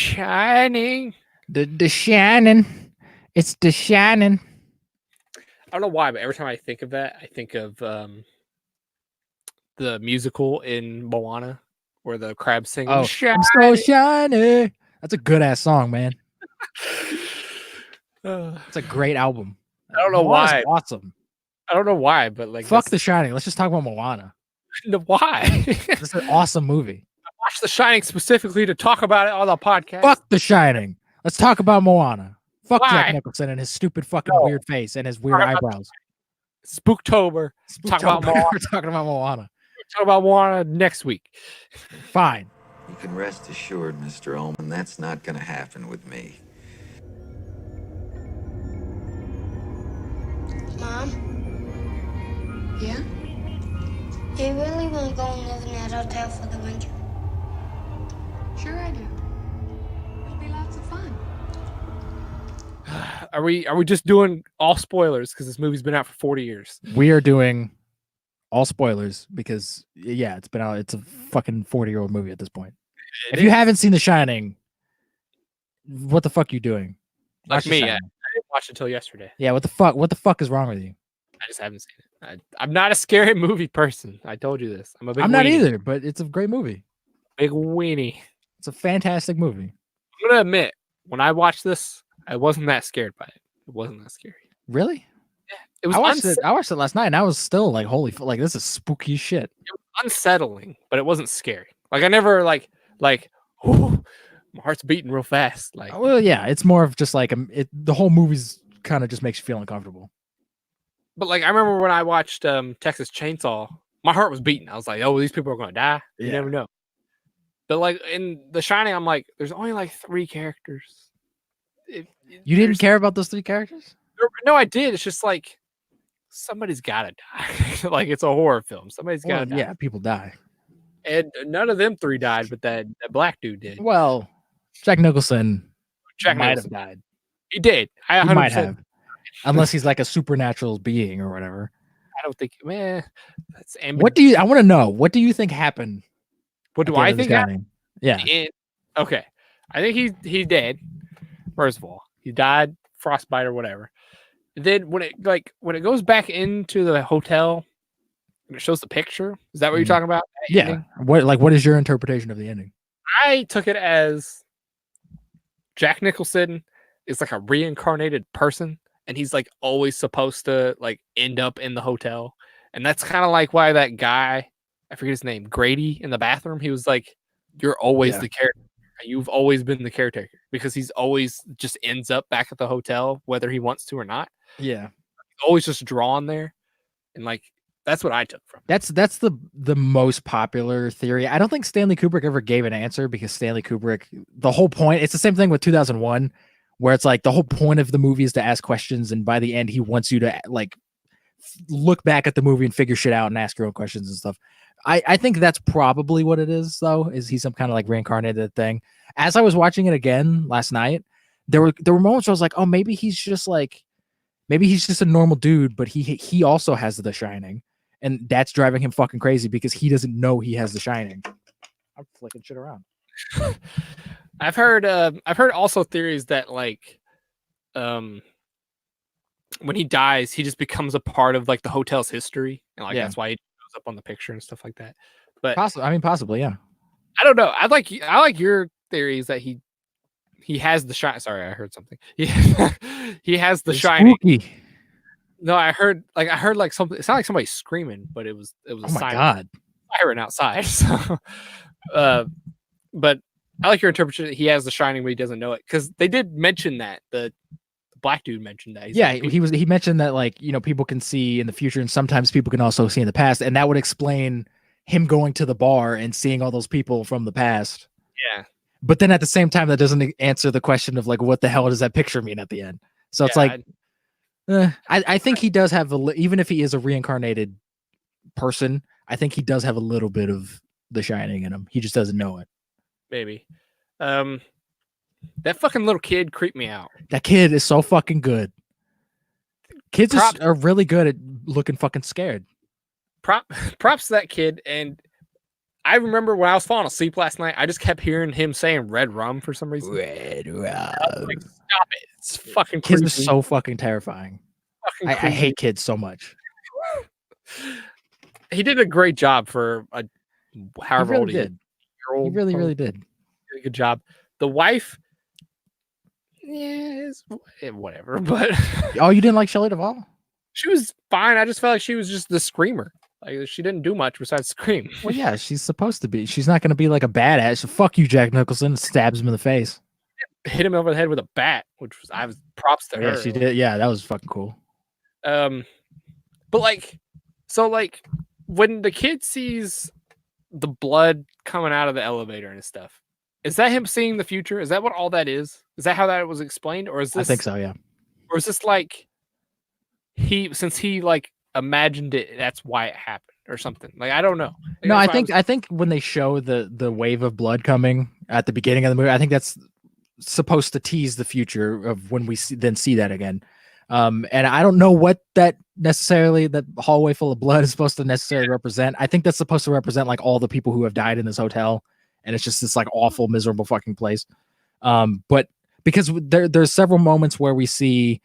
Shining. The Shannon. It's the Shannon. I don't know why, but every time I think of that, I think of the musical in Moana where the crabs sing. Oh, I'm so shiny. That's a good ass song, man. It's a great album. I don't know Moana's why. Awesome. I don't know why, but like fuck The Shining. Let's just talk about Moana. Why? It's an awesome movie. I watched The Shining specifically to talk about it on the podcast. Fuck The Shining. Let's talk about Moana. Fuck Jack Nicholson and his stupid fucking weird face and his weird eyebrows. Spooktober. Talk about Moana. We're talking about Moana. Talk about Moana next week. Fine. You can rest assured, Mr. Ullman, that's not going to happen with me. Mom? Yeah? Do you really want to go and live in that hotel for the winter? Sure I do. It'll be lots of fun. Are we just doing all spoilers because this movie's been out for 40 years? We are doing all spoilers because it's been out. It's a fucking 40-year-old movie at this point. If you haven't seen The Shining, what the fuck are you doing? Like me, I didn't watch it until yesterday. Yeah, what the fuck? What the fuck is wrong with you? I just haven't seen it. I'm not a scary movie person. I told you this. I'm not either, but it's a great movie. Big weenie. It's a fantastic movie. I'm gonna admit, when I watched this, I wasn't that scared by it. It wasn't that scary. Really? Yeah. It was. I watched it last night, and I was still like, "Holy, like this is spooky shit." It was unsettling, but it wasn't scary. Like I never like, oh, my heart's beating real fast. Like, well, yeah, it's more of just like the whole movie's kind of just makes you feel uncomfortable. But like, I remember when I watched Texas Chainsaw, my heart was beating. I was like, "Oh, these people are gonna die." You never know. But like in The Shining, I'm like, there's only like 3 characters. You didn't care about those 3 characters? No, I did. It's just like somebody's gotta die. Like it's a horror film. Somebody's gotta die. Yeah, people die. And none of them 3 died, but that black dude did. Well, Jack Nicholson might have died. He did. He might have. Unless he's like a supernatural being or whatever. I don't think, man. That's I want to know, what do you think happened? What do I think happened? Yeah. Okay. I think he's dead. First of all, he died, frostbite or whatever. Then when it goes back into the hotel and it shows the picture, is that what you're talking about? Yeah. What is your interpretation of the ending? I took it as Jack Nicholson is like a reincarnated person, and he's like always supposed to like end up in the hotel. And that's kind of like why that guy, I forget his name, Grady, in the bathroom, he was like, "You're always the character. You've always been the caretaker," because he's always just ends up back at the hotel, whether he wants to or not. Yeah. Always just drawn there. And like, that's what I took from it. That's the most popular theory. I don't think Stanley Kubrick ever gave an answer, because Stanley Kubrick, the whole point, it's the same thing with 2001, where it's like the whole point of the movie is to ask questions, and by the end he wants you to like look back at the movie and figure shit out and ask your own questions and stuff. I think that's probably what it is, though. Is he some kind of like reincarnated thing? As I was watching it again last night, there were moments where I was like, oh, maybe he's just a normal dude, but he also has the Shining, and that's driving him fucking crazy because he doesn't know he has the Shining. I'm flicking shit around. I've heard also theories that like when he dies, he just becomes a part of like the hotel's history, and like that's why he goes up on the picture and stuff like that. But possibly, yeah. I don't know. I like your theories that he has the Shining. Sorry, I heard something. He has the Shining. Spooky. No, I heard like something. It sounded like somebody screaming, but it was a siren outside. So, but I like your interpretation that he has the Shining, but he doesn't know it, because they did mention that the black dude mentioned that. He mentioned that, like, you know, people can see in the future, and sometimes people can also see in the past, and that would explain him going to the bar and seeing all those people from the past. Yeah. But then at the same time, that doesn't answer the question of like, what the hell does that picture mean at the end? So it's like, I think he does have even if he is a reincarnated person, I think he does have a little bit of the Shining in him. He just doesn't know it. Maybe. That fucking little kid creeped me out. That kid is so fucking good. Kids are really good at looking fucking scared. Props to that kid, and I remember when I was falling asleep last night, I just kept hearing him saying red rum for some reason. Red rum. Like, stop it. It's fucking Kids creepy. are so fucking terrifying. Fucking I creepy. hate kids so much. He did a great job for however old he did. He Really did. Did a good job. The wife, whatever. But Oh, you didn't like Shelley Duvall? she was fine. I just felt like she was just the screamer. Like she didn't do much besides scream. Well, yeah, she's supposed to be. She's not going to be like a badass. So fuck you, Jack Nicholson. Stabs him in the face. Hit him over the head with a bat, which was I was props to her. Yeah, she did. Yeah, that was fucking cool. But like, so like when the kid sees the blood coming out of the elevator and stuff, is that him seeing the future? Is that what all that is? Is that how that was explained, or is this? I think so. Yeah. Or is this like since he like imagined it, that's why it happened or something? Like I don't know. Like, No, I think when they show the wave of blood coming at the beginning of the movie, I think that's supposed to tease the future of when we see that again. And I don't know what that hallway full of blood is supposed to necessarily represent. I think that's supposed to represent like all the people who have died in this hotel, and it's just this like awful, miserable fucking place. But because there's several moments where we see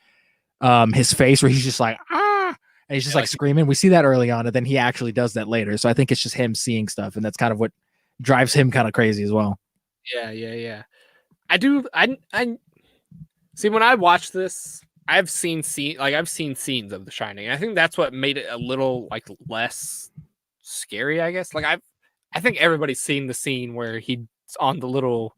his face where he's just like and he's just like screaming. We see that early on, and then he actually does that later. So I think it's just him seeing stuff, and that's kind of what drives him kind of crazy as well. Yeah. I see when I watch this, I've seen scenes of The Shining. And I think that's what made it a little like less scary, I guess. Like I think everybody's seen the scene where he's on the little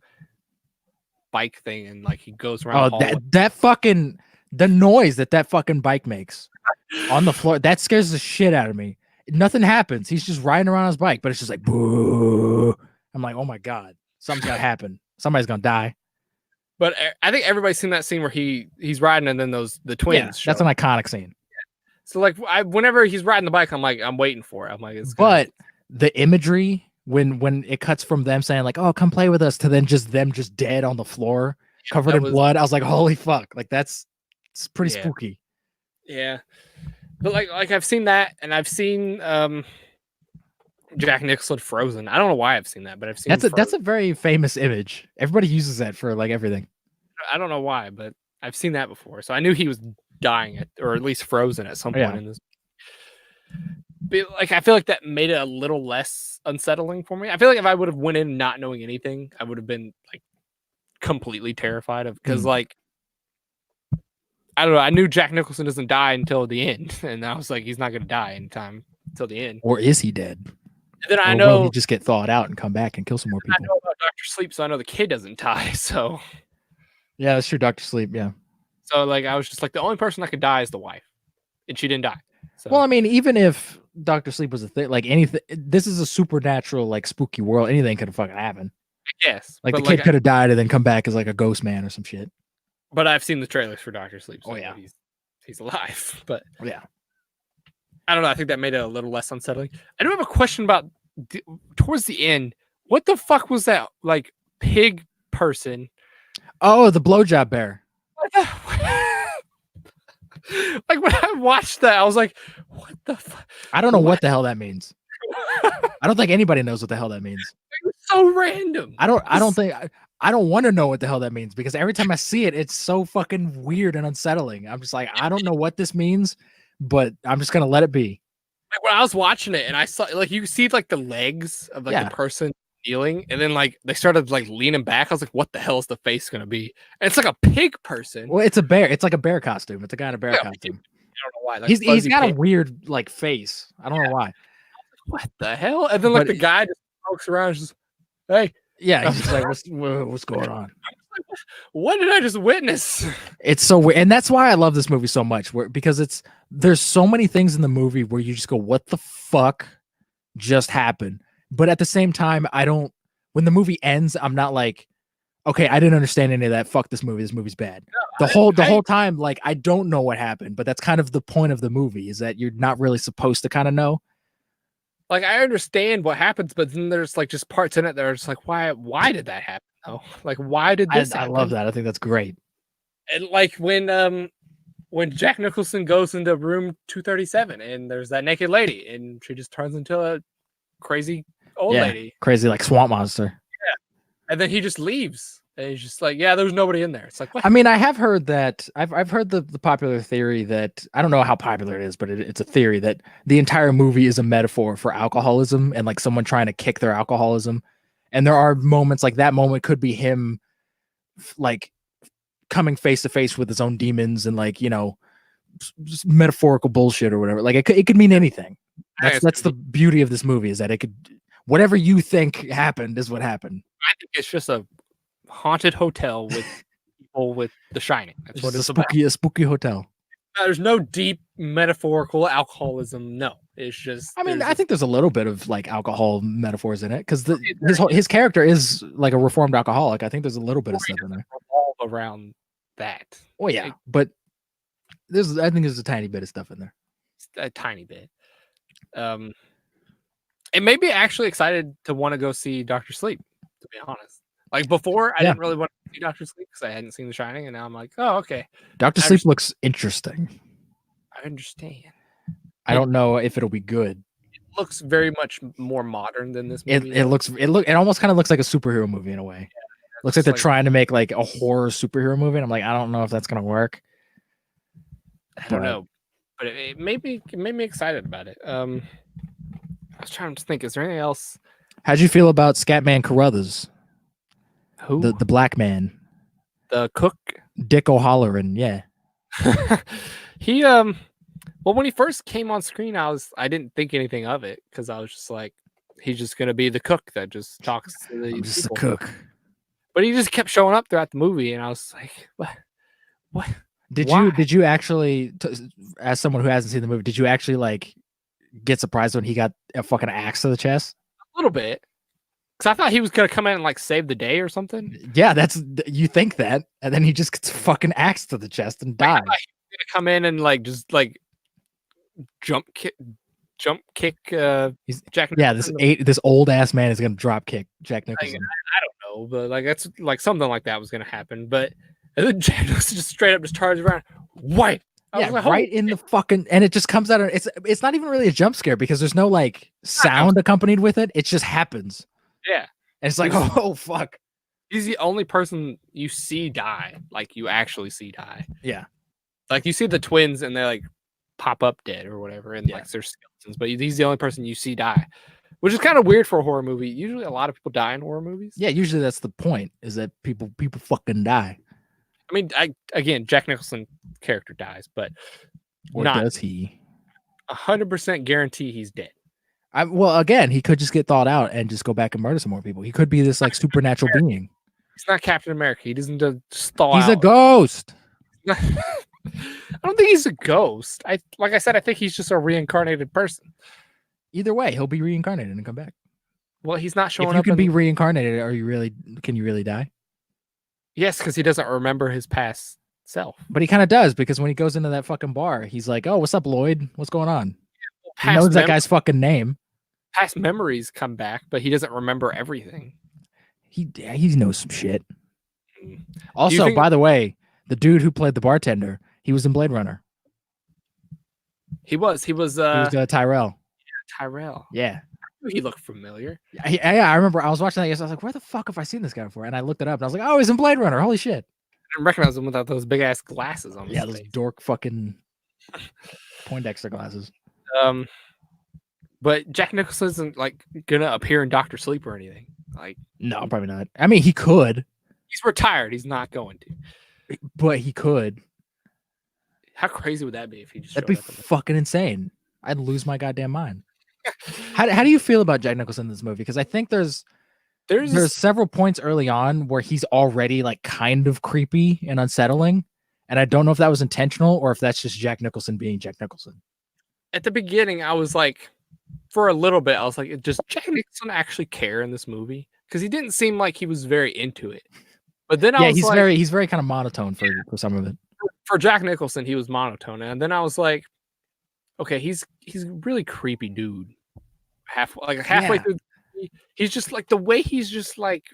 bike thing and like he goes around. That fucking the noise that fucking bike makes on the floor, that scares the shit out of me. Nothing happens. He's just riding around his bike, but it's just like boo. I'm like, oh my god, something's gonna happen. Somebody's gonna die. But I think everybody's seen that scene where he's riding and then the twins. Yeah, that's an iconic scene. So like whenever he's riding the bike, I'm waiting for it. I'm like, the imagery when it cuts from them saying like, "Oh, come play with us," to then just them just dead on the floor, covered in blood. I was like, "Holy fuck!" Like it's pretty spooky. Yeah, but like I've seen that, and I've seen Jack Nicholson frozen. I don't know why I've seen that, but I've seen that's a very famous image. Everybody uses that for like everything. I don't know why, but I've seen that before. So I knew he was dying or at least frozen at some point in this. But like I feel like that made it a little less unsettling for me. I feel like if I would have went in not knowing anything, I would have been like completely terrified of because like I don't know. I knew Jack Nicholson doesn't die until the end, and I was like, he's not going to die anytime until the end. Or is he dead? And then I know he just get thawed out and come back and kill some more people. I know about Dr. Sleep, so I know the kid doesn't die. So yeah, that's true. Dr. Sleep. Yeah. So like I was just like the only person that could die is the wife, and she didn't die. So. Well, I mean, even if Dr. Sleep was a thing, like anything, this is a supernatural, like spooky world. Anything could have fucking happened. Yes, like the kid could have died and then come back as like a ghost man or some shit. But I've seen the trailers for Dr. Sleep. So he's alive. But yeah, I don't know. I think that made it a little less unsettling. I do have a question about towards the end. What the fuck was that like pig person? Oh, the blowjob bear. Like when I watched that, I was like, "What the fuck?" I don't know what the hell that means. I don't think anybody knows what the hell that means. It's so random. I don't want to know what the hell that means because every time I see it, it's so fucking weird and unsettling. I'm just like, I don't know what this means, but I'm just gonna let it be. Like when I was watching it and I saw like you see like the legs of like the person kneeling, and then like they started like leaning back. I was like, what the hell is the face gonna be? And it's like a pig person. Well, it's a bear. It's like a bear costume. It's a guy in a bear costume. I don't know why. Like, he's got a weird like face. I don't know why. What the hell? And then like the guy just pokes around and just, hey. Yeah, he's just like, what's going on? What did I just witness? It's so weird. And that's why I love this movie so much, because there's so many things in the movie where you just go, what the fuck just happened? But at the same time, when the movie ends, I'm not like, okay, I didn't understand any of that. Fuck this movie. This movie's bad. No, the whole time, like, I don't know what happened, but that's kind of the point of the movie, is that you're not really supposed to kind of know. Like, I understand what happens, but then there's like just parts in it that are just like, why did that happen? Oh, like, why did this happen? I love that. I think that's great. And like when Jack Nicholson goes into room 237 and there's that naked lady and she just turns into a crazy old lady. Crazy like swamp monster. And then he just leaves. And he's just like, yeah, there's nobody in there. It's like, what? I mean, I have heard that. I've heard the popular theory that I don't know how popular it is, but it's a theory that the entire movie is a metaphor for alcoholism and like someone trying to kick their alcoholism. And there are moments like that moment could be him like coming face to face with his own demons and like, you know, just metaphorical bullshit or whatever. Like it could mean anything. That's the beauty of this movie is that it could, whatever you think happened is what happened. I think it's just a haunted hotel with people with The Shining. That's what it's about. A spooky hotel. There's no deep metaphorical alcoholism. No, it's just. I mean, I think there's a little bit of like alcohol metaphors in it because his character is like a reformed alcoholic. I think there's a little bit of stuff in there. Revolve around that. Well, yeah, but I think there's a tiny bit of stuff in there. A tiny bit. It made me actually excited to want to go see Dr. Sleep, to be honest. Like before, I didn't really want to see Dr. Sleep because I hadn't seen The Shining, and now I'm like, oh, okay. Dr. Sleep looks interesting. I understand. I don't know if it'll be good. It looks very much more modern than this movie. It almost kind of looks like a superhero movie in a way. Yeah, looks like they're trying to make like a horror superhero movie, and I'm like, I don't know if that's gonna work. I don't know, but it made me excited about it. I was trying to think, is there anything else? How'd you feel about Scatman Carruthers? Who? The black man. The cook? Dick O'Halloran, yeah. He well, when he first came on screen, I didn't think anything of it because I was just like, he's just gonna be the cook that just talks to the I'm just people. a cook. But he just kept showing up throughout the movie, and I was like, what? Did you actually, as someone who hasn't seen the movie, did you actually like get surprised when he got a fucking axe to the chest? A little bit. Because I thought he was going to come in and like save the day or something. Yeah, you think that. And then he just gets fucking axe to the chest and dies. He's going to come in and like just like jump kick Jack Nicholson. Yeah, this old ass man is going to drop kick Jack Nicholson. I don't know, but like that's like something like that was going to happen. But and then Jack Nicholson just straight up just charges around. White. Yeah, like, right in the fucking, and it just comes out. It's not even really a jump scare because there's no like sound accompanied with it. It just happens. Yeah, and it's like, oh fuck. He's the only person you see die, like you actually see die. Yeah, like you see the twins and they like pop up dead or whatever, and like they're skeletons. But he's the only person you see die, which is kind of weird for a horror movie. Usually, a lot of people die in horror movies. Yeah, usually that's the point, is that people fucking die. I mean, again, Jack Nicholson character dies, but or does he? 100% guarantee he's dead. Well, again, he could just get thawed out and just go back and murder some more people. He could be this like supernatural being. He's not Captain America. He doesn't just thaw out. He's a ghost. I don't think he's a ghost. Like I said, I think he's just a reincarnated person. Either way, he'll be reincarnated and come back. Well, he's not showing up. If you can be reincarnated, can you really die? Yes, because he doesn't remember his past self. But he kind of does, because when he goes into that fucking bar, he's like, "Oh, what's up, Lloyd? What's going on?" He knows that guy's fucking name. Past memories come back, but he doesn't remember everything. He knows some shit. Also, by the way, the dude who played the bartender, he was in Blade Runner. He was Tyrell. Yeah, Tyrell. Yeah. He looked familiar. Yeah, I remember I was watching that yesterday. I was like, where the fuck have I seen this guy before? And I looked it up and I was like, oh, he's in Blade Runner. Holy shit. I didn't recognize him without those big ass glasses on his face. Those dork fucking Poindexter glasses. But Jack Nicholson isn't like gonna appear in Dr. Sleep or anything. Like, no, probably not. I mean, he could. He's retired. He's not going to. But he could. How crazy would that be if he just? That'd be fucking insane. I'd lose my goddamn mind. How do you feel about Jack Nicholson in this movie? Because I think there's several points early on where he's already like kind of creepy and unsettling, and I don't know if that was intentional or if that's just Jack Nicholson being Jack Nicholson. At the beginning, I was like, for a little bit, I was like, does Jack Nicholson actually care in this movie? Because he didn't seem like he was very into it. But then he's very kind of monotone for some of it. For Jack Nicholson, he was monotone, and then I was like, okay, he's a really creepy dude. Halfway through, he's just like the way he's just like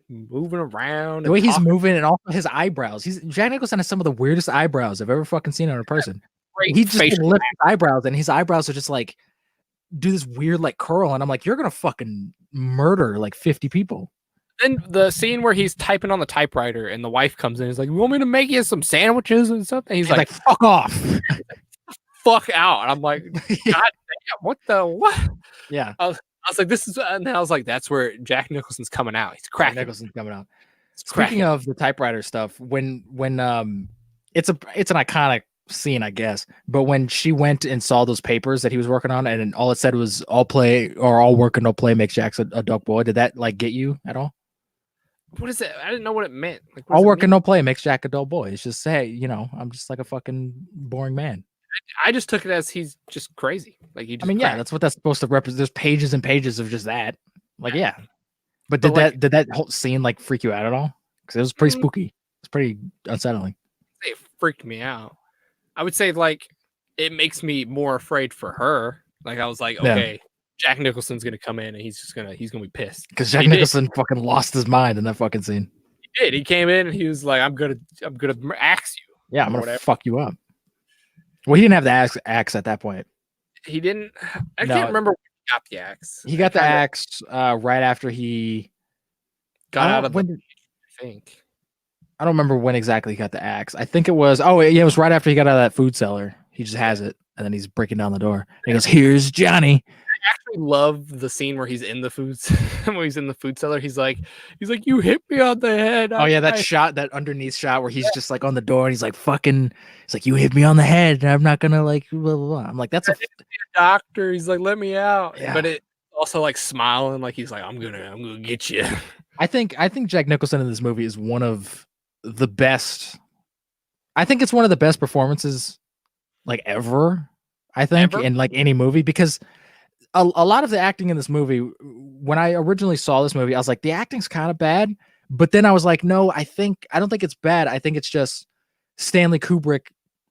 moving around. The way he's moving, and also his eyebrows. Jack Nicholson has some of the weirdest eyebrows I've ever fucking seen on a person. He just lifts his eyebrows, and his eyebrows are just like do this weird like curl, and I'm like, you're gonna fucking murder like 50 people. Then the scene where he's typing on the typewriter and the wife comes in, he's like, "You want me to make you some sandwiches and stuff?" And he's like, fuck off. "Fuck out!" And I'm like, "God damn, what the what?" Yeah, I was like, "This is," and I was like, "That's where Jack Nicholson's coming out. He's cracking." Nicholson's coming out. Cracking. Speaking of the typewriter stuff, when it's an iconic scene, I guess. But when she went and saw those papers that he was working on, and all it said was "all play or all work and no play makes Jack a duck boy," did that like get you at all? What is it? I didn't know what it meant. Like, All work and no play makes Jack a dull boy. It's just, hey, you know, I'm just like a fucking boring man. I just took it as he's just crazy. Like he. Just I mean, yeah, that's what that's supposed to represent. There's pages and pages of just that. Like, yeah. But did that whole scene like freak you out at all? Because it was pretty spooky. It's pretty unsettling. It freaked me out. I would say like it makes me more afraid for her. Like I was like, okay, Jack Nicholson's gonna come in and he's gonna be pissed. Because Jack Nicholson fucking lost his mind in that fucking scene. He did. He came in and he was like, I'm gonna axe you. Yeah, I'm gonna fuck you up. Well, he didn't have the axe at that point. He didn't. I can't remember when he got the axe. He got the axe right after he got out of the. I think. I don't remember when exactly he got the axe. I think it was. Oh yeah, it was right after he got out of that food cellar. He just has it, and then he's breaking down the door. And he goes, "Here's Johnny." I actually love the scene where he's in the food when he's in the food cellar. He's like, "You hit me on the head." Oh yeah, that underneath shot where he's just like on the door and he's like, "Fucking," he's like, "You hit me on the head, and I'm not gonna like blah blah blah." I'm like, "That's a doctor." He's like, "Let me out," yeah. But it also like smiling, like he's like, "I'm gonna get you." I think Jack Nicholson in this movie is one of the best. I think it's one of the best performances like ever. I think in like any movie, because a lot of the acting in this movie, when I originally saw this movie, I was like, the acting's kind of bad. But then I was like, no, I don't think it's bad. I think it's just Stanley Kubrick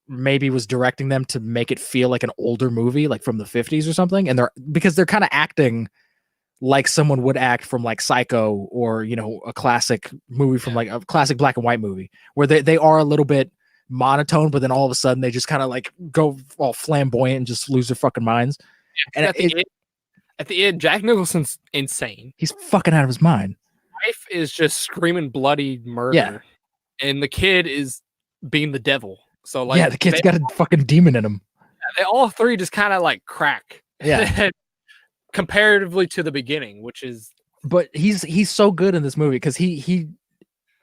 maybe was directing them to make it feel like an older movie, like from the 50s or something. And because they're kind of acting like someone would act from like Psycho or, you know, a classic movie from like a classic black and white movie where they are a little bit monotone, but then all of a sudden they just kind of like go all flamboyant and just lose their fucking minds. Yeah, and at the end, Jack Nicholson's insane. He's fucking out of his mind. Wife is just screaming bloody murder, and the kid is being the devil. So like, the kid's got a fucking demon in him. They all three just kind of like crack. Yeah. Comparatively to the beginning, which is. But he's so good in this movie because he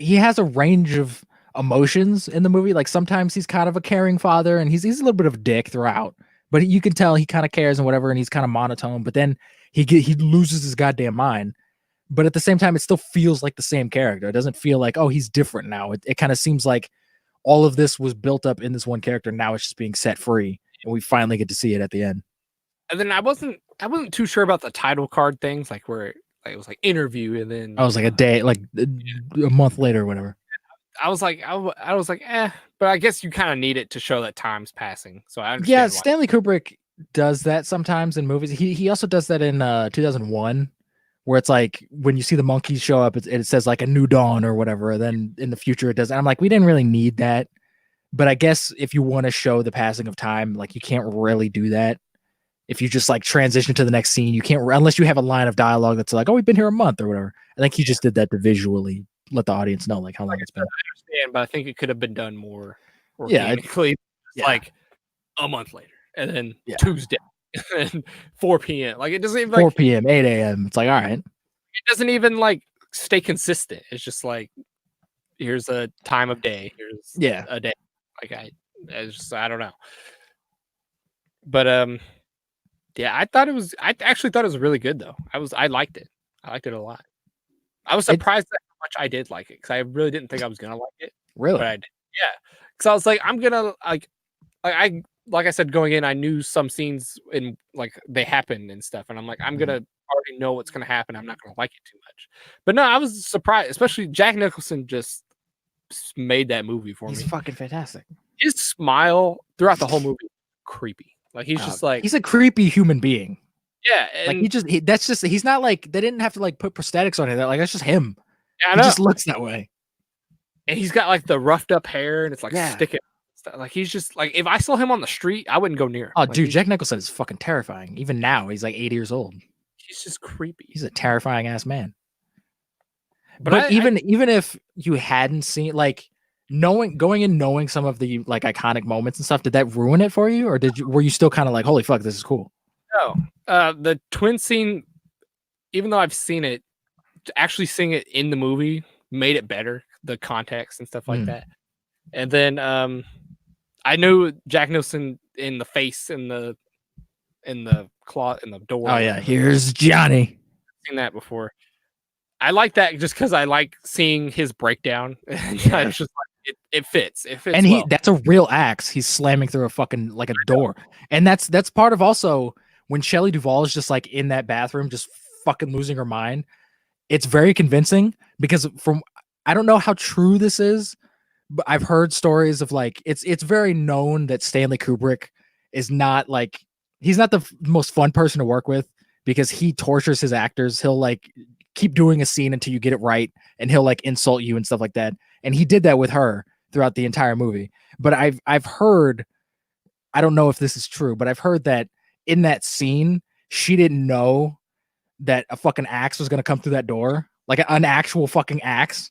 has a range of emotions in the movie. Like sometimes he's kind of a caring father, and he's a little bit of a dick throughout. But you can tell he kind of cares and whatever, and he's kind of monotone. But then he loses his goddamn mind. But at the same time, it still feels like the same character. It doesn't feel like, oh, he's different now. It kind of seems like all of this was built up in this one character. Now it's just being set free, and we finally get to see it at the end. And then I wasn't too sure about the title card things, like where it was like interview, and then I was like a day, like a month later or whatever. I was like, but I guess you kind of need it to show that time's passing. So I understand. Yeah, Stanley Kubrick does that sometimes in movies. He also does that in 2001, where it's like when you see the monkeys show up, it says like a new dawn or whatever. And then in the future it does. And I'm like, we didn't really need that. But I guess if you want to show the passing of time, like you can't really do that. If you just like transition to the next scene, you can't, unless you have a line of dialogue that's like, oh, we've been here a month or whatever. I think he just did that to visually let the audience know like how long it's been. I understand, but I think it could have been done more organically. Like a month later, and then Tuesday, and 4 p.m. Like it doesn't even 4 p.m., 8 a.m. It's like, all right. It doesn't even like stay consistent. It's just like, here's a time of day. Here's a day. Like I don't know. But I actually thought it was really good though. I liked it. I liked it a lot. I was surprised at how much I did like it, because I really didn't think I was gonna like it. Really? But I did. Yeah. Because I was like, I'm gonna like I said going in, I knew some scenes in like they happened and stuff, and I'm like, I'm gonna already know what's gonna happen. I'm not gonna like it too much. But no, I was surprised, especially Jack Nicholson just made that movie for me. He's fucking fantastic. His smile throughout the whole movie, creepy. Like he's just like, he's a creepy human being. Yeah, like he's not like, they didn't have to like put prosthetics on it. Like that's just him. Yeah, he just looks that way. And he's got like the roughed up hair, and it's like sticking Like he's just like if I saw him on the street, I wouldn't go near him. Oh, Like, dude, Jack Nicholson is fucking terrifying. Even now, he's like 80 years old. he's just creepy. He's a terrifying ass man. But But even if you hadn't seen like going and knowing some of the like iconic moments and stuff, did that ruin it for you, or were you still kind of like, holy fuck, this is cool? No, the twin scene, even though I've seen it, actually seeing it in the movie made it better, the context and stuff like that. And then I knew Jack Nicholson in the face in the claw in the door. Oh yeah, here's Johnny. I've seen that before. I like that just because I like seeing his breakdown. It's just like it fits. It fits. And well. that's a real axe. He's slamming through a fucking like a door. And that's part of also when Shelley Duvall is just like in that bathroom, just fucking losing her mind. It's very convincing because I don't know how true this is, but I've heard stories of like it's very known that Stanley Kubrick is not like he's not the most fun person to work with because he tortures his actors. He'll like keep doing a scene until you get it right, and he'll like insult you and stuff like that. And he did that with her throughout the entire movie. But I've heard, I don't know if this is true, but I've heard that in that scene, she didn't know that a fucking axe was gonna come through that door, like an actual fucking axe,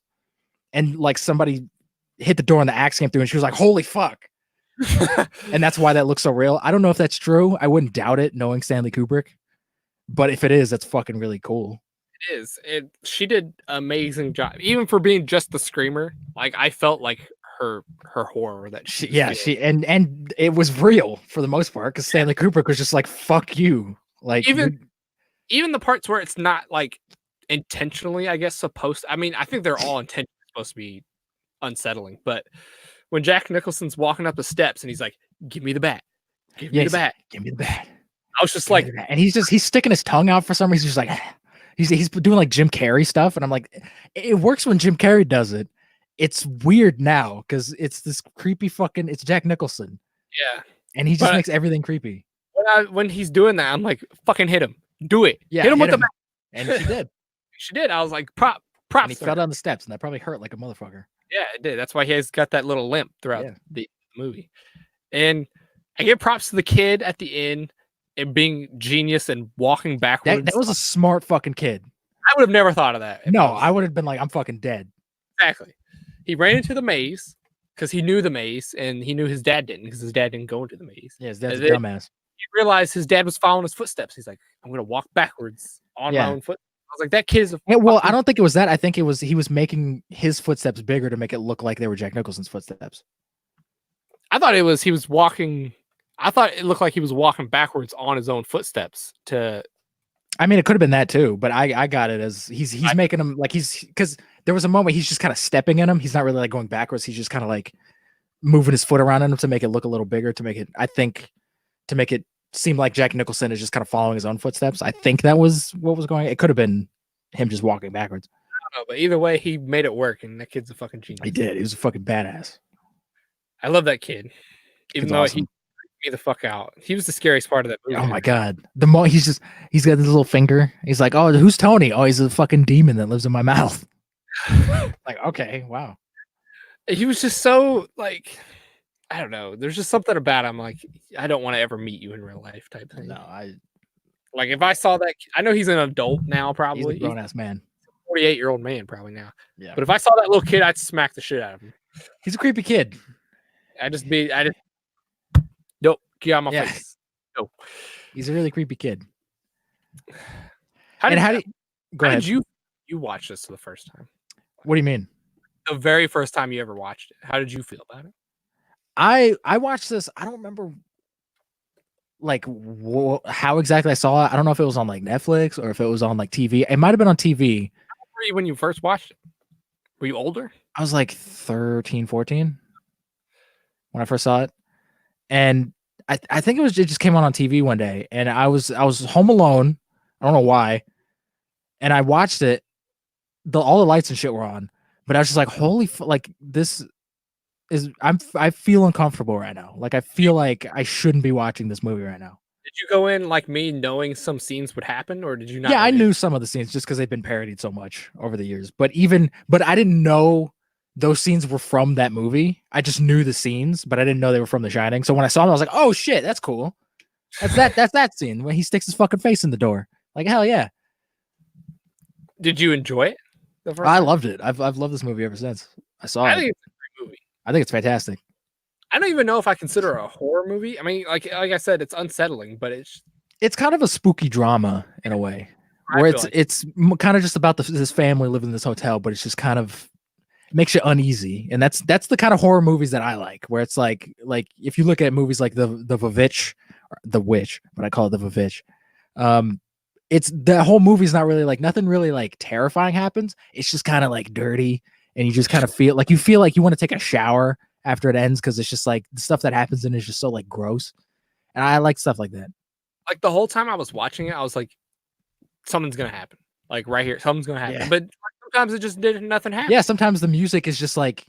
and like somebody hit the door and the axe came through, and she was like, "Holy fuck!" And that's why that looks so real. I don't know if that's true. I wouldn't doubt it, knowing Stanley Kubrick. But if it is, that's fucking really cool. It is. She did an amazing job, even for being just the screamer. Like I felt like her horror that she and it was real for the most part because Stanley Kubrick was just like, "Fuck you!" Like even the parts where it's not like intentionally, I guess supposed. I mean, I think they're all intentionally supposed to be unsettling, but when Jack Nicholson's walking up the steps and he's like, "Give me the bat, give me the bat, give me the bat," I was just like, and he's sticking his tongue out for some reason. He's just like. He's doing like Jim Carrey stuff, and I'm like, it works when Jim Carrey does it. It's weird now because it's this creepy fucking. It's Jack Nicholson. Yeah, and he just makes everything creepy. When he's doing that, I'm like, fucking hit him, do it, yeah, hit him with the bat. And she did. She did. I was like, props. And he fell down the steps, and that probably hurt like a motherfucker. Yeah, it did. That's why he has got that little limp throughout the movie. And I give props to the kid at the end. And being genius and walking backwards. That was a smart fucking kid. I would have never thought of that. No, I would have been like, I'm fucking dead. Exactly. He ran into the maze because he knew the maze and he knew his dad didn't because his dad didn't go into the maze. Yeah, his dad's a dumbass. He realized his dad was following his footsteps. He's like, I'm going to walk backwards on my own foot. I was like, that kid is well, I don't think it was that. I think it was he was making his footsteps bigger to make it look like they were Jack Nicholson's footsteps. I thought it was he was walking. I thought it looked like he was walking backwards on his own footsteps to. I mean, it could have been that too, but I got it as he's making him like because there was a moment he's just kind of stepping in him. He's not really like going backwards. He's just kind of like moving his foot around in him to make it look a little bigger, to make it seem like Jack Nicholson is just kind of following his own footsteps. I think that was what was going on. It could have been him just walking backwards. I don't know, but either way, he made it work, and that kid's a fucking genius. He did. He was a fucking badass. I love that kid, even though awesome. he freaked me the fuck out. He was the scariest part of that movie. Oh my god! He's got this little finger. He's like, "Oh, who's Tony? Oh, he's a fucking demon that lives in my mouth." Like, okay, wow. He was just so like, I don't know. There's just something about him. Like, I don't want to ever meet you in real life, type thing. No, like if I saw that. I know he's an adult now, probably. He's a grown ass man. 48-year-old man, probably now. Yeah. But if I saw that little kid, I'd smack the shit out of him. He's a creepy kid. Nope, get out of my face. Nope. He's a really creepy kid. How did you watch this for the first time? What do you mean? The very first time you ever watched it. How did you feel about it? I watched this. I don't remember like how exactly I saw it. I don't know if it was on like Netflix or if it was on like TV. It might have been on TV. How old were you when you first watched it? Were you older? I was like 13, 14 when I first saw it. And I think it just came on TV one day, and I was home alone. I don't know why. And I watched it. All the lights and shit were on, but I was just like, holy like this is I feel uncomfortable right now. Like I feel like I shouldn't be watching this movie right now. Did you go in like me knowing some scenes would happen, or did you not? Yeah, I knew some of the scenes just because they've been parodied so much over the years. But I didn't know those scenes were from that movie. I just knew the scenes, but I didn't know they were from The Shining. So when I saw them, I was like, oh shit, that's cool. That's that scene when he sticks his fucking face in the door. Like, hell yeah. Did you enjoy it? I loved it. I've loved this movie ever since I saw it. I think it's a great movie. I think it's fantastic. I don't even know if I consider it a horror movie. I mean, like I said, it's unsettling, but it's kind of a spooky drama in a way, where it's kind of just about this family living in this hotel, but it's just kind of makes you uneasy, and that's the kind of horror movies that I like, where it's like if you look at movies like the Vivitch, the Witch, but I call it the Vivitch. It's the whole movie's not really like nothing really like terrifying happens. It's just kind of like dirty, and you just kind of feel like you want to take a shower after it ends because it's just like the stuff that happens in it is just so like gross, and I like stuff like that. Like the whole time I was watching it, I was like, something's gonna happen. Like right here, something's gonna happen. Yeah. But sometimes it just didn't. Nothing happened. Yeah, sometimes the music is just like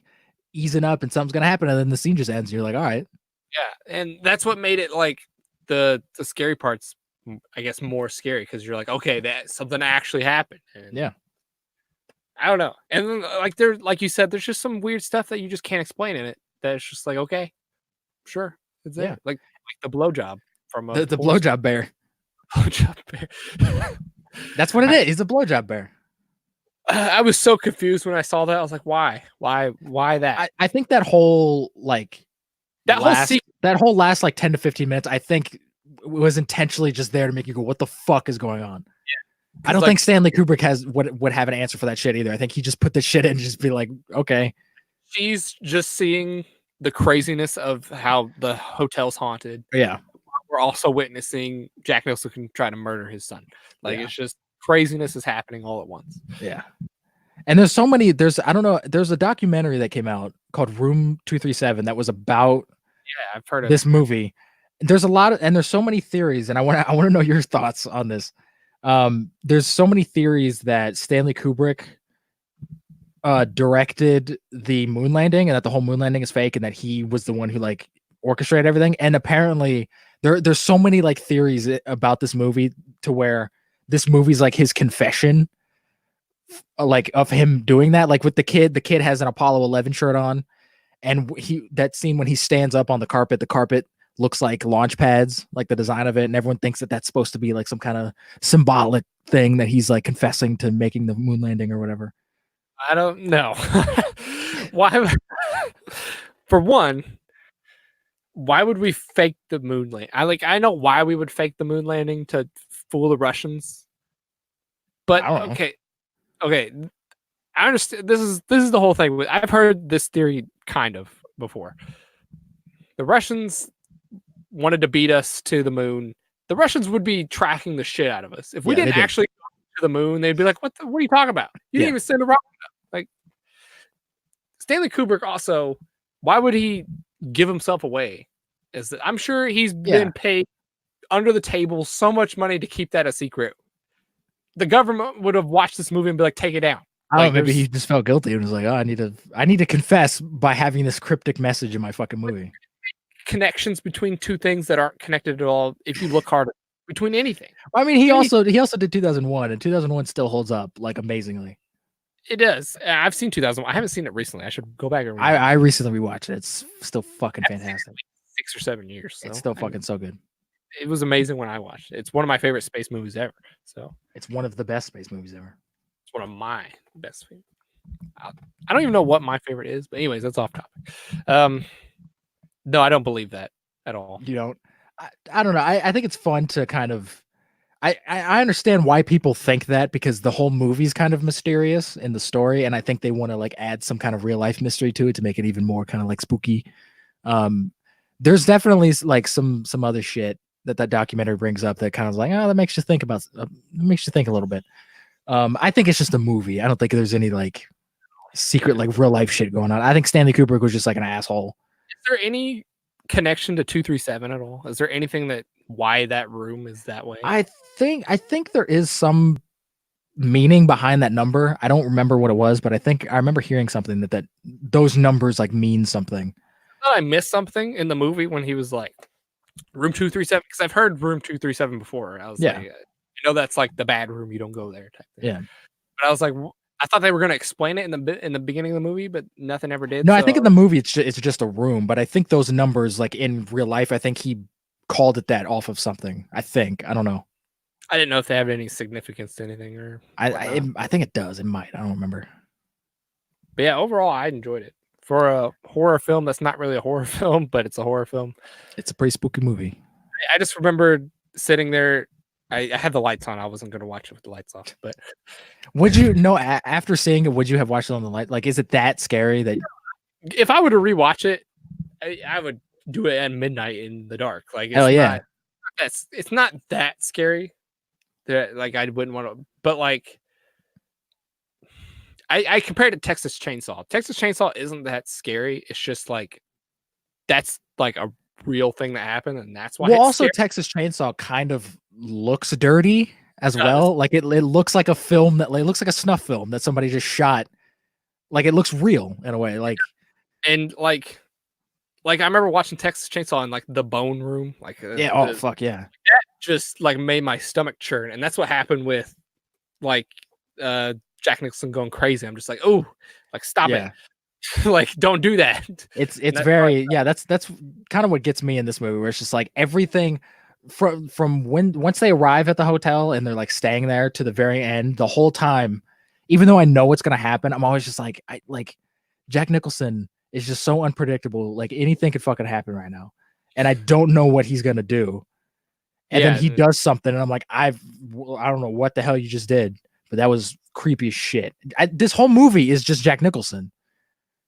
easing up, and something's gonna happen, and then the scene just ends. And you're like, all right. Yeah, and that's what made it like the scary parts. I guess more scary because you're like, okay, that something actually happened. And yeah, I don't know. And then, like you said, there's just some weird stuff that you just can't explain in it. That's just like, okay, sure, it's there. Like the blowjob from the blowjob bear. Blowjob bear. That's what it is. He's a blowjob bear. I was so confused when I saw that. I was like, why that? I think that whole like that whole last like 10 to 15 minutes, I think was intentionally just there to make you go, what the fuck is going on? Yeah. I don't think Stanley Kubrick would have an answer for that shit either. I think he just put the shit in and just be like, okay. She's just seeing the craziness of how the hotel's haunted. Yeah. We're also witnessing Jack Nicholson try to murder his son. Like it's just craziness is happening all at once. Yeah. And there's so many, there's a documentary that came out called Room 237 that was about I've heard of this movie. There's a lot of, and there's so many theories, and I want to know your thoughts on this. There's so many theories that Stanley Kubrick directed the moon landing, and that the whole moon landing is fake, and that he was the one who like orchestrated everything. And apparently, there's so many like theories about this movie to where this movie's like his confession, like of him doing that. Like with the kid has an Apollo 11 shirt on, and that scene when he stands up on the carpet looks like launch pads, like the design of it, and everyone thinks that that's supposed to be like some kind of symbolic thing that he's like confessing to making the moon landing or whatever. I don't know. Why? For one, why would we fake the moon landing? I know why we would fake the moon landing to fool the Russians, but okay, I understand. This is the whole thing. I've heard this theory kind of before. The Russians wanted to beat us to the moon. The Russians would be tracking the shit out of us. If we didn't actually go to the moon, they'd be like, what are you talking about? You didn't even send a rocket up. Like Stanley Kubrick also, why would he give himself away? I'm sure he's been paid under the table so much money to keep that a secret. The government would have watched this movie and be like, take it down. Maybe he just felt guilty and was like, oh, I need to confess by having this cryptic message in my fucking movie. Connections between two things that aren't connected at all. If you look harder between anything. I mean, he also did 2001, and 2001 still holds up like amazingly. It does. I've seen 2001. I haven't seen it recently. I should go back and I recently rewatched it. It's still fucking fantastic. 6 or 7 years. So. It's still fucking so good. It was amazing when I watched it. It's one of my favorite space movies ever. So it's one of the best space movies ever. It's one of my best favorites. I don't even know what my favorite is, but anyways, that's off topic. No, I don't believe that at all. You don't? I don't know. I think it's fun to kind of... I understand why people think that, because the whole movie's kind of mysterious in the story, and I think they want to like add some kind of real life mystery to it to make it even more kind of like spooky. There's definitely like some other shit that documentary brings up that kind of like, oh, that makes you think about, makes you think a little bit. I think it's just a movie. I don't think there's any like secret like real life shit going on. I think Stanley Kubrick was just like an asshole. Is there any connection to 237 at all? Is there anything that why that room is that way? I think there is some meaning behind that number. I don't remember what it was, but I remember hearing something that those numbers like mean something. I missed something in the movie when he was like room 237, because I've heard room 237 before. I was like, I know that's like the bad room, you don't go there type thing. Yeah. But I was like, I thought they were gonna explain it in the beginning of the movie, but nothing ever did. No, I think in so- the movie it's just a room, but I think those numbers, like in real life, I think he called it that off of something. I don't know. I didn't know if they have any significance to anything or. I think it does. It might. I don't remember. But yeah, overall, I enjoyed it for a horror film. That's not really a horror film, but it's a horror film. It's a pretty spooky movie. I just remember sitting there. I had the lights on. I wasn't gonna watch it with the lights off, but Would you know after seeing it? Would you have watched it on the light? Like, is it that scary that? if I were to rewatch it, I would do it at midnight in the dark. Like, it's Hell yeah. it's not that scary. That like I wouldn't want to, but like I compared it to Texas Chainsaw. Texas Chainsaw isn't that scary. It's just like that's like a real thing that happened, and that's why. Well, it's also scary. Texas Chainsaw kind of looks dirty as does. well. Like it looks like a film that it looks like a snuff film that somebody just shot. Like it looks real in a way. Like And like I remember watching Texas Chainsaw in like the bone room. Like yeah. Oh fuck yeah. just like made my stomach churn, and that's what happened with like Jack Nicholson going crazy. I'm just like, oh, like stop Yeah. it, like don't do that. It's that's very yeah. That's kind of what gets me in this movie, where it's just like everything from when once they arrive at the hotel and they're like staying there to the very end, the whole time, even though I know what's gonna happen, I'm always just like Jack Nicholson is just so unpredictable. Like anything could fucking happen right now, and I don't know what he's gonna do. And then he does something, and I'm like, I don't know what the hell you just did, but that was creepy as shit. This whole movie is just Jack Nicholson.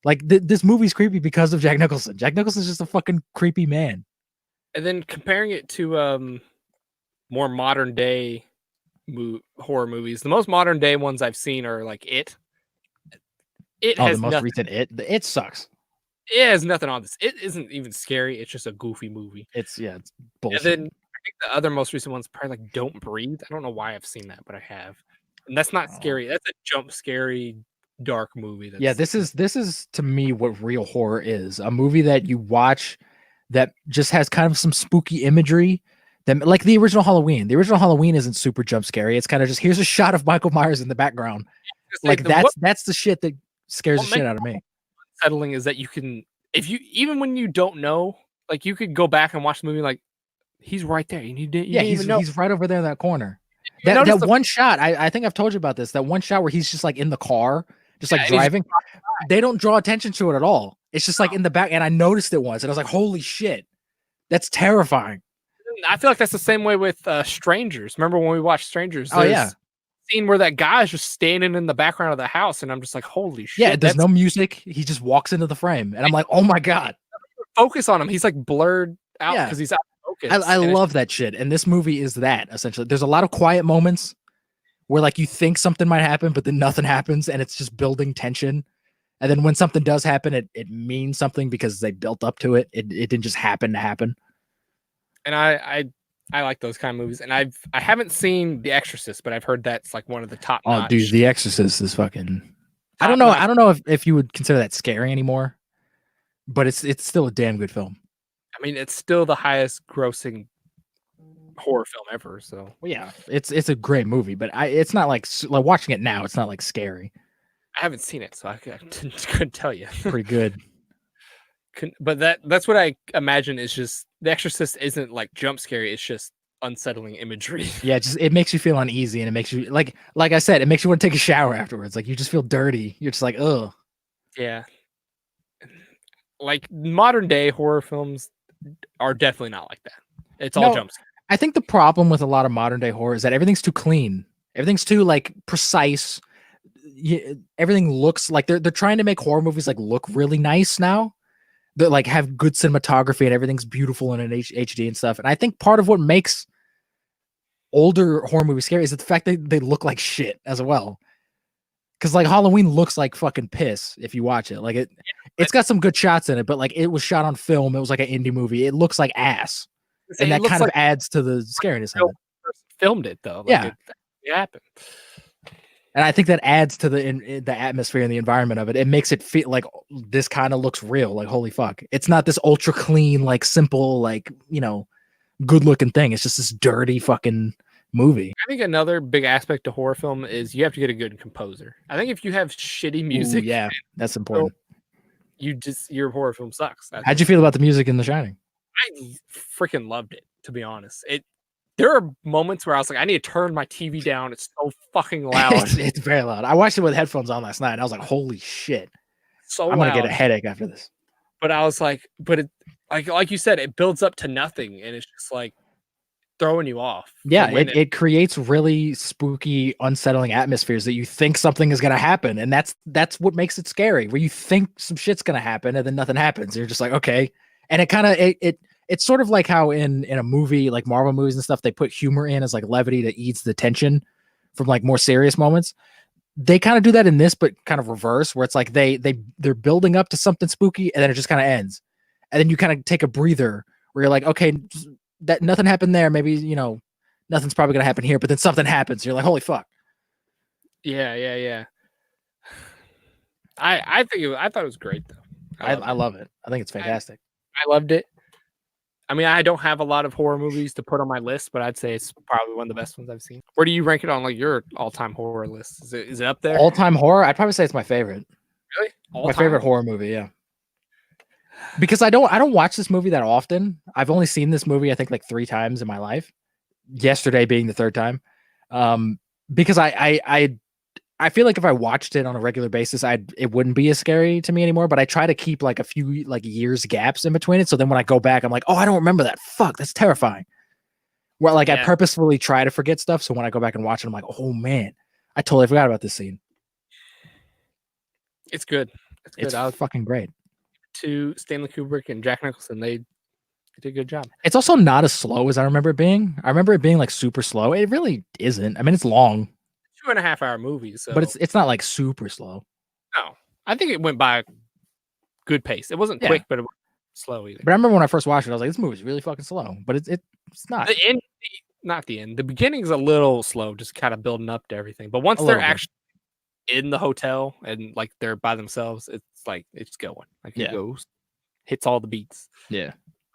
Like this movie's creepy because of Jack Nicholson. Jack Nicholson's just a fucking creepy man. And then comparing it to more modern day horror movies, the most modern day ones I've seen are like It. It Oh, has the most nothing. recent It sucks. It has nothing on this. It isn't even scary. It's just a goofy movie. It's And bullshit. then I think the other most recent one's probably like Don't Breathe. I don't know why I've seen that, but I have. And that's not scary. That's a jump scary dark movie. Yeah, this is to me what real horror is. A movie that you watch that just has kind of some spooky imagery. That like the original Halloween. The original Halloween isn't super jump scary. It's kind of just here's a shot of Michael Myers in the background. Like that's the shit that scares the shit out of me. Unsettling is that you can, if you even when you don't know, like you could go back and watch the movie like he's right there. You didn't even know. He's right over there in that corner. You That notice one shot, I think I've told you about this. That one shot where he's just like in the car, just like and he's driving. They don't draw attention to it at all. It's just like in the back, and I noticed it once, and I was like, "Holy shit, that's terrifying." I feel like that's the same way with Strangers. Remember when we watched Strangers? Oh, yeah. Scene where that guy's just standing in the background of the house, and I'm just like, holy shit. Yeah, there's no music. He just walks into the frame, and I'm like, "Oh my god!" Focus on him. He's like blurred out Yeah. because he's out of focus. I love that shit, and this movie is that essentially. There's a lot of quiet moments where like you think something might happen, but then nothing happens, and it's just building tension. And then when something does happen, it means something because they built up to it. It didn't just happen to happen. And I like those kind of movies. And I haven't seen The Exorcist, but I've heard that's like one of the top. Oh, dude, The Exorcist is fucking. I don't know. I don't know if you would consider that scary anymore, but it's still a damn good film. I mean, it's still the highest grossing horror film ever. So well, yeah, it's a great movie, but it's not like watching it now. It's not like scary. I haven't seen it, so I couldn't tell you. Pretty good. But that's what I imagine is just The Exorcist isn't like jump scary. It's just unsettling imagery. Yeah, it makes you feel uneasy, and it makes you like I said, it makes you want to take a shower afterwards. Like you just feel dirty. You're just like, ugh. Yeah. Like modern day horror films are definitely not like that. It's all jump scare. I think the problem with a lot of modern day horror is that everything's too clean. Everything's too like precise. Everything looks like they're trying to make horror movies like look really nice now. That like have good cinematography and everything's beautiful in an HD and stuff. And I think part of what makes older horror movies scary is the fact that they look like shit as well. Because like Halloween looks like fucking piss if you watch it. Like it's got some good shots in it, but like it was shot on film. It was like an indie movie. It looks like ass, and that kind of adds to the scariness of it. Filmed it though. Like Yeah, it happened. And I think that adds to the atmosphere and the environment of it. It makes it feel like this kind of looks real. Like, holy fuck. It's not this ultra clean, like simple, like, good looking thing. It's just this dirty fucking movie. I think another big aspect to horror film is you have to get a good composer. I think if you have shitty music, Ooh, yeah, that's important. your horror film sucks. How'd you feel about the music in The Shining? I freaking loved it, to be honest. There are moments where I was like, I need to turn my TV down. It's so fucking loud. It's very loud. I watched it with headphones on last night, and I was like, holy shit. So I'm loud. gonna get a headache after this. But I was like, like you said, it builds up to nothing, and it's just like throwing you off. Yeah, it creates really spooky, unsettling atmospheres that you think something is gonna happen, and that's what makes it scary. Where you think some shit's gonna happen, and then nothing happens. You're just like, okay. And it kind of it's sort of like how in a movie like Marvel movies and stuff, they put humor in as like levity to ease the tension from like more serious moments. They kind of do that in this, but kind of reverse, where it's like they're building up to something spooky, and then it just kind of ends, and then you kind of take a breather where you're like, okay, that nothing happened there. Maybe nothing's probably gonna happen here, but then something happens. You're like, holy fuck. Yeah. I thought it was great though. I love it. I think it's fantastic. I loved it. I mean, I don't have a lot of horror movies to put on my list, but I'd say it's probably one of the best ones I've seen. Where do you rank it on like your all-time horror list? Is it up there? All-time horror? I'd probably say it's my favorite. Really? My favorite horror movie, yeah. Because I don't watch this movie that often. I've only seen this movie I think like 3 times in my life. Yesterday being the 3rd time. Because I feel like if I watched it on a regular basis, it wouldn't be as scary to me anymore. But I try to keep like a few like years gaps in between it. So then when I go back, I'm like, oh, I don't remember that. Fuck, that's terrifying. Well, like I purposefully try to forget stuff. So when I go back and watch it, I'm like, oh man, I totally forgot about this scene. It's good. It's fucking great. To Stanley Kubrick and Jack Nicholson, they did a good job. It's also not as slow as I remember it being. I remember it being like super slow. It really isn't. I mean, it's long. 2.5-hour movies, so. But it's not like super slow. No, I think it went by a good pace. It wasn't quick, but it wasn't slow either. But I remember when I first watched it, I was like, this movie's really fucking slow. But it's not. The end, not the end. The beginning's a little slow, just kind of building up to everything. But once they're actually in the hotel and like they're by themselves, it's like it's going. Like it goes, hits all the beats. Yeah.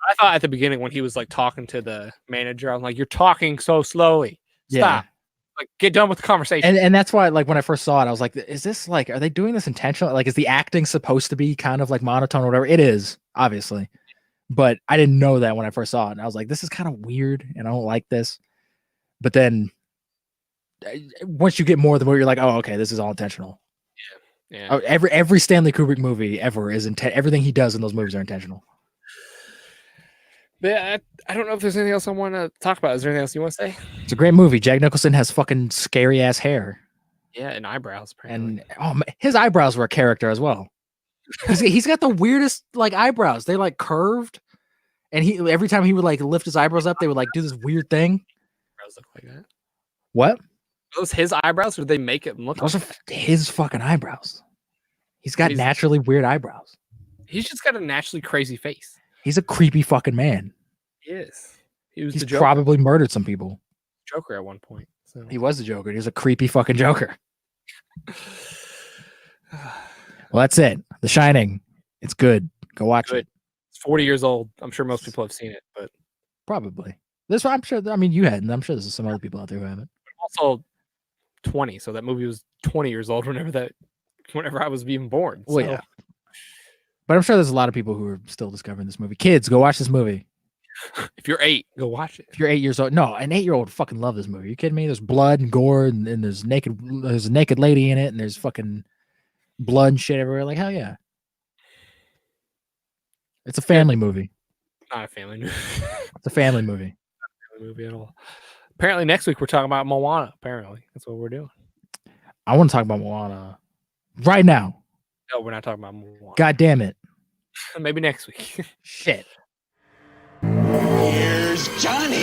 I thought at the beginning when he was like talking to the manager, I'm like, you're talking so slowly. Stop. Yeah. Like, get done with the conversation. And that's why, like, when I first saw it, I was like, is this like, are they doing this intentionally? Like, is the acting supposed to be kind of like monotone or whatever? It is, obviously. But I didn't know that when I first saw it. And I was like, this is kind of weird and I don't like this. But then once you get more of the movie, you're like, oh, okay, this is all intentional. Yeah. Oh, every Stanley Kubrick movie ever is everything he does in those movies are intentional. But I don't know if there's anything else I want to talk about. Is there anything else you want to say? It's a great movie. Jack Nicholson has fucking scary ass hair. Yeah, and eyebrows. Apparently. And his eyebrows were a character as well. He's got the weirdest like eyebrows. They like curved, and every time he would like lift his eyebrows up, they would like do this weird thing. Eyebrows look like that. What? Are those his eyebrows, or did they make it look? Those are his fucking eyebrows. He's got naturally weird eyebrows. He's just got a naturally crazy face. He's a creepy fucking man. He is. He's the Joker. Probably murdered some people. Joker at one point. So. He was the Joker. He was a creepy fucking Joker. Well, that's it. The Shining. It's good. Go watch it. It's 40 years old. I'm sure most people have seen it, but probably. This I'm sure. I mean, you hadn't. I'm sure there's some other people out there who haven't. Also, 20. So that movie was 20 years old whenever I was being born. Well, yeah. But I'm sure there's a lot of people who are still discovering this movie. Kids, go watch this movie. If you're 8, go watch it. If you're 8 years old, no, an 8-year-old would fucking love this movie. Are you kidding me? There's blood and gore, and there's a naked lady in it, and there's fucking blood and shit everywhere. Like, hell yeah. It's a family movie. Not a family movie. It's a family movie. Not a family movie at all. Apparently next week we're talking about Moana. Apparently. That's what we're doing. I want to talk about Moana right now. No, we're not talking about Moana. God damn it. Maybe next week. Shit. Here's Johnny.